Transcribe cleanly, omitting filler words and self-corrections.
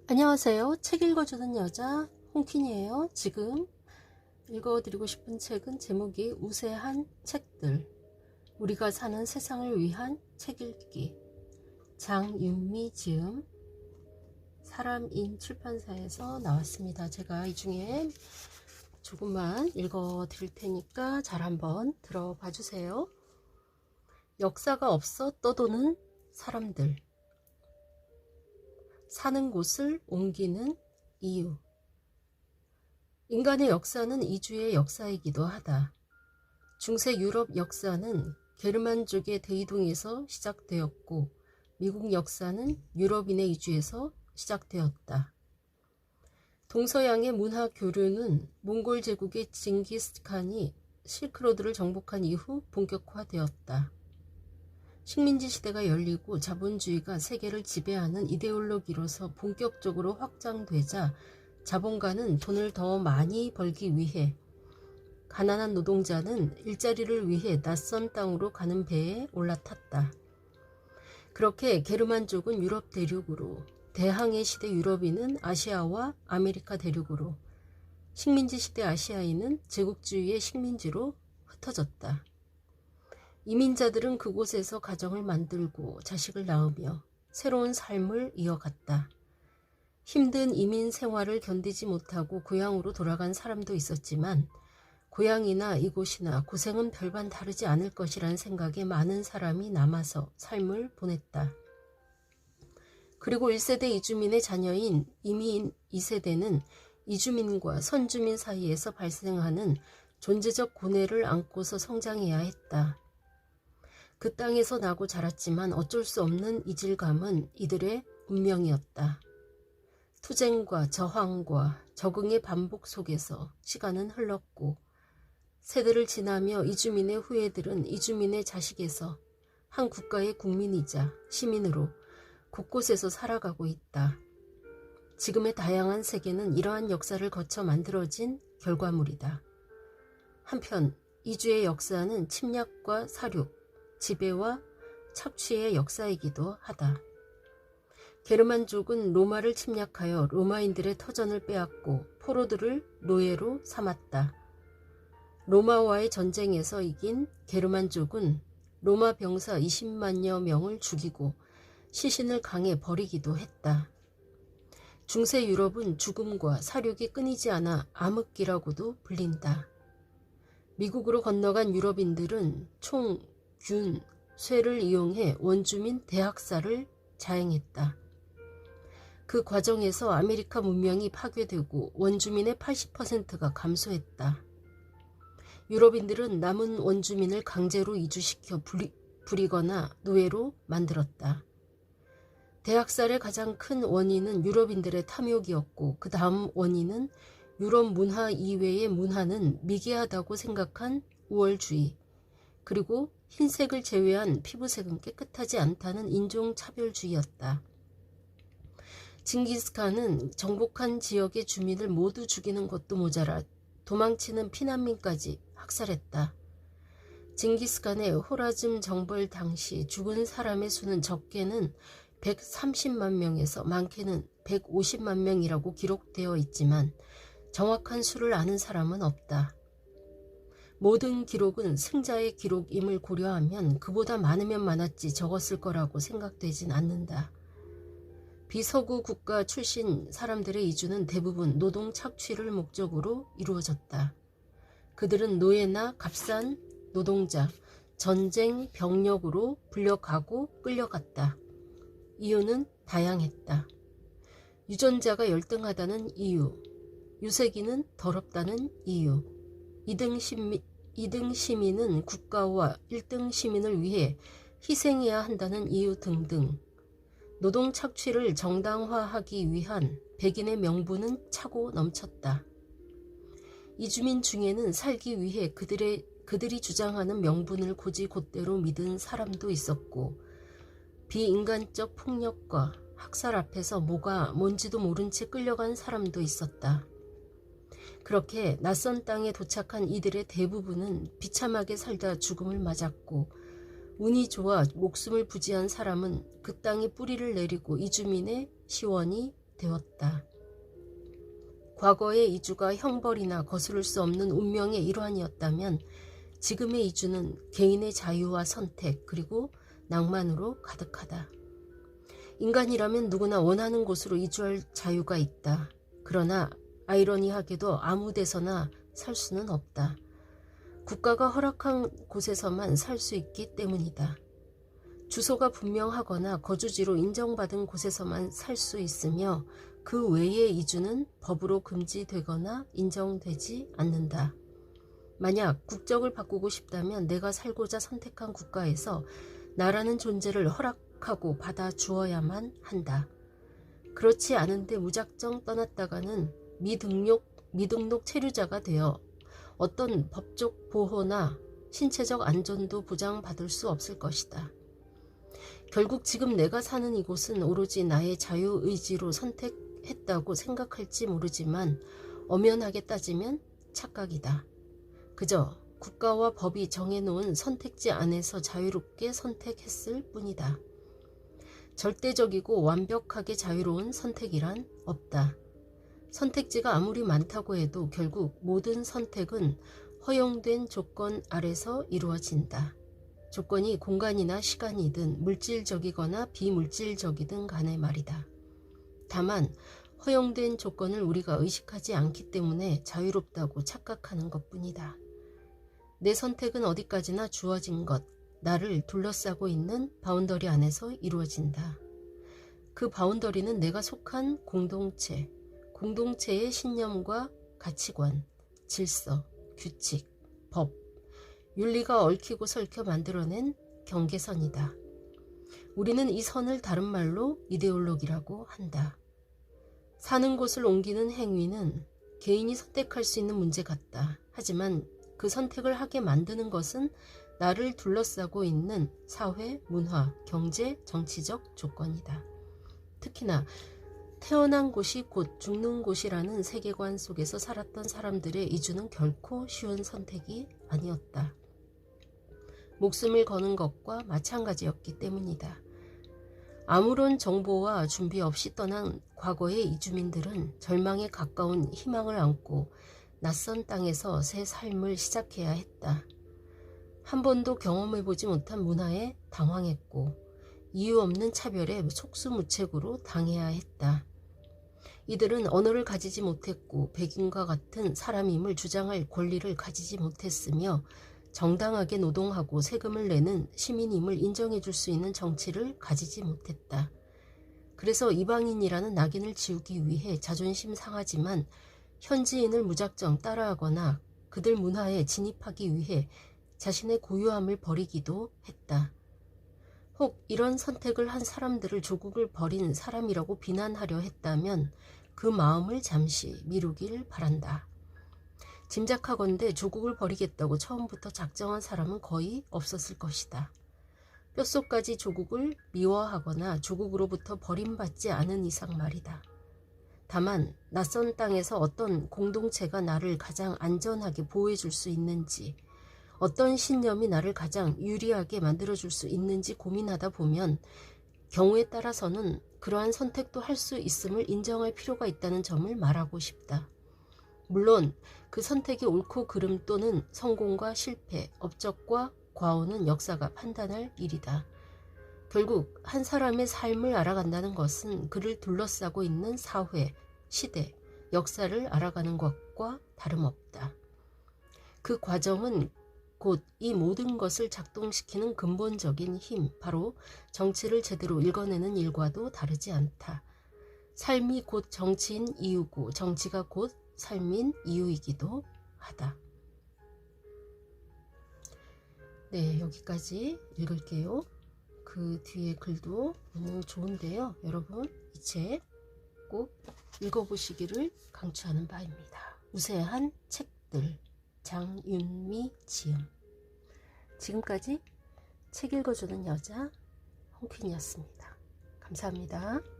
안녕하세요. 책 읽어주는 여자 홍킨이에요. 지금 읽어드리고 싶은 책은 제목이 우세한 책들, 우리가 사는 세상을 위한 책 읽기, 장윤미 지음, 사람인 출판사에서 나왔습니다. 제가 이 중에 조금만 읽어드릴 테니까 잘 한번 들어봐 주세요. 역사가 없어 떠도는 사람들, 사는 곳을 옮기는 이유. 인간의 역사는 이주의 역사이기도 하다. 중세 유럽 역사는 게르만족의 대이동에서 시작되었고, 미국 역사는 유럽인의 이주에서 시작되었다. 동서양의 문화 교류는 몽골 제국의 징기스칸이 실크로드를 정복한 이후 본격화되었다. 식민지 시대가 열리고 자본주의가 세계를 지배하는 이데올로기로서 본격적으로 확장되자 자본가는 돈을 더 많이 벌기 위해, 가난한 노동자는 일자리를 위해 낯선 땅으로 가는 배에 올라탔다. 그렇게 게르만족은 유럽 대륙으로, 대항해 시대 유럽인은 아시아와 아메리카 대륙으로, 식민지 시대 아시아인은 제국주의의 식민지로 흩어졌다. 이민자들은 그곳에서 가정을 만들고 자식을 낳으며 새로운 삶을 이어갔다. 힘든 이민 생활을 견디지 못하고 고향으로 돌아간 사람도 있었지만, 고향이나 이곳이나 고생은 별반 다르지 않을 것이란 생각에 많은 사람이 남아서 삶을 보냈다. 그리고 1세대 이주민의 자녀인 이민 2세대는 이주민과 선주민 사이에서 발생하는 존재적 고뇌를 안고서 성장해야 했다. 그 땅에서 나고 자랐지만 어쩔 수 없는 이질감은 이들의 운명이었다. 투쟁과 저항과 적응의 반복 속에서 시간은 흘렀고, 세대를 지나며 이주민의 후예들은 이주민의 자식에서 한 국가의 국민이자 시민으로 곳곳에서 살아가고 있다. 지금의 다양한 세계는 이러한 역사를 거쳐 만들어진 결과물이다. 한편 이주의 역사는 침략과 사륙, 지배와 착취의 역사이기도 하다. 게르만족은 로마를 침략하여 로마인들의 터전을 빼앗고 포로들을 노예로 삼았다. 로마와의 전쟁에서 이긴 게르만족은 로마 병사 20만여 명을 죽이고 시신을 강에 버리기도 했다. 중세 유럽은 죽음과 사륙이 끊이지 않아 암흑기라고도 불린다. 미국으로 건너간 유럽인들은 총, 균, 쇠를 이용해 원주민 대학살을 자행했다. 그 과정에서 아메리카 문명이 파괴되고 원주민의 80%가 감소했다. 유럽인들은 남은 원주민을 강제로 이주시켜 부리거나 노예로 만들었다. 대학살의 가장 큰 원인은 유럽인들의 탐욕이었고, 그 다음 원인은 유럽 문화 이외의 문화는 미개하다고 생각한 우월주의, 그리고 흰색을 제외한 피부색은 깨끗하지 않다는 인종차별주의였다. 징기스칸은 정복한 지역의 주민을 모두 죽이는 것도 모자라 도망치는 피난민까지 학살했다. 징기스칸의 호라즘 정벌 당시 죽은 사람의 수는 적게는 130만 명에서 많게는 150만 명이라고 기록되어 있지만 정확한 수를 아는 사람은 없다. 모든 기록은 승자의 기록임을 고려하면 그보다 많으면 많았지 적었을 거라고 생각되진 않는다. 비서구 국가 출신 사람들의 이주는 대부분 노동 착취를 목적으로 이루어졌다. 그들은 노예나 값싼 노동자, 전쟁 병력으로 불려가고 끌려갔다. 이유는 다양했다. 유전자가 열등하다는 이유, 유색인은 더럽다는 이유, 2등 시민은 국가와 1등 시민을 위해 희생해야 한다는 이유 등등. 노동 착취를 정당화하기 위한 백인의 명분은 차고 넘쳤다. 이주민 중에는 살기 위해 그들이 주장하는 명분을 곧이곧대로 믿은 사람도 있었고, 비인간적 폭력과 학살 앞에서 뭐가 뭔지도 모른 채 끌려간 사람도 있었다. 그렇게 낯선 땅에 도착한 이들의 대부분은 비참하게 살다 죽음을 맞았고, 운이 좋아 목숨을 부지한 사람은 그 땅에 뿌리를 내리고 이주민의 시원이 되었다. 과거의 이주가 형벌이나 거스를 수 없는 운명의 일환이었다면 지금의 이주는 개인의 자유와 선택 그리고 낭만으로 가득하다. 인간이라면 누구나 원하는 곳으로 이주할 자유가 있다. 그러나 아이러니하게도 아무 데서나 살 수는 없다. 국가가 허락한 곳에서만 살 수 있기 때문이다. 주소가 분명하거나 거주지로 인정받은 곳에서만 살 수 있으며 그 외의 이주는 법으로 금지되거나 인정되지 않는다. 만약 국적을 바꾸고 싶다면 내가 살고자 선택한 국가에서 나라는 존재를 허락하고 받아 주어야만 한다. 그렇지 않은데 무작정 떠났다가는 미등록 체류자가 되어 어떤 법적 보호나 신체적 안전도 보장받을 수 없을 것이다. 결국 지금 내가 사는 이곳은 오로지 나의 자유의지로 선택했다고 생각할지 모르지만 엄연하게 따지면 착각이다. 그저 국가와 법이 정해놓은 선택지 안에서 자유롭게 선택했을 뿐이다. 절대적이고 완벽하게 자유로운 선택이란 없다. 선택지가 아무리 많다고 해도 결국 모든 선택은 허용된 조건 아래서 이루어진다. 조건이 공간이나 시간이든 물질적이거나 비물질적이든 간에 말이다. 다만 허용된 조건을 우리가 의식하지 않기 때문에 자유롭다고 착각하는 것뿐이다. 내 선택은 어디까지나 주어진 것, 나를 둘러싸고 있는 바운더리 안에서 이루어진다. 그 바운더리는 내가 속한 공동체, 공동체의 신념과 가치관, 질서, 규칙, 법, 윤리가 얽히고 설켜 만들어낸 경계선이다. 우리는 이 선을 다른 말로 이데올로기라고 한다. 사는 곳을 옮기는 행위는 개인이 선택할 수 있는 문제 같다. 하지만 그 선택을 하게 만드는 것은 나를 둘러싸고 있는 사회, 문화, 경제, 정치적 조건이다. 특히나 태어난 곳이 곧 죽는 곳이라는 세계관 속에서 살았던 사람들의 이주는 결코 쉬운 선택이 아니었다. 목숨을 거는 것과 마찬가지였기 때문이다. 아무런 정보와 준비 없이 떠난 과거의 이주민들은 절망에 가까운 희망을 안고 낯선 땅에서 새 삶을 시작해야 했다. 한 번도 경험해보지 못한 문화에 당황했고 이유 없는 차별에 속수무책으로 당해야 했다. 이들은 언어를 가지지 못했고 백인과 같은 사람임을 주장할 권리를 가지지 못했으며 정당하게 노동하고 세금을 내는 시민임을 인정해 줄 수 있는 정치를 가지지 못했다. 그래서 이방인이라는 낙인을 지우기 위해 자존심 상하지만 현지인을 무작정 따라하거나 그들 문화에 진입하기 위해 자신의 고유함을 버리기도 했다. 혹 이런 선택을 한 사람들을 조국을 버린 사람이라고 비난하려 했다면 그 마음을 잠시 미루길 바란다. 짐작하건대 조국을 버리겠다고 처음부터 작정한 사람은 거의 없었을 것이다. 뼛속까지 조국을 미워하거나 조국으로부터 버림받지 않은 이상 말이다. 다만 낯선 땅에서 어떤 공동체가 나를 가장 안전하게 보호해줄 수 있는지, 어떤 신념이 나를 가장 유리하게 만들어줄 수 있는지 고민하다 보면 경우에 따라서는 그러한 선택도 할 수 있음을 인정할 필요가 있다는 점을 말하고 싶다. 물론 그 선택이 옳고 그름 또는 성공과 실패, 업적과 과오는 역사가 판단할 일이다. 결국 한 사람의 삶을 알아간다는 것은 그를 둘러싸고 있는 사회, 시대, 역사를 알아가는 것과 다름없다. 그 과정은 곧 이 모든 것을 작동시키는 근본적인 힘, 바로 정치를 제대로 읽어내는 일과도 다르지 않다. 삶이 곧 정치인 이유고 정치가 곧 삶인 이유이기도 하다. 네, 여기까지 읽을게요. 그 뒤에 글도 너무 좋은데요. 여러분 이 책 꼭 읽어보시기를 강추하는 바입니다. 우세한 책들, 장윤미 지음. 지금까지 책 읽어주는 여자 홍퀸이었습니다. 감사합니다.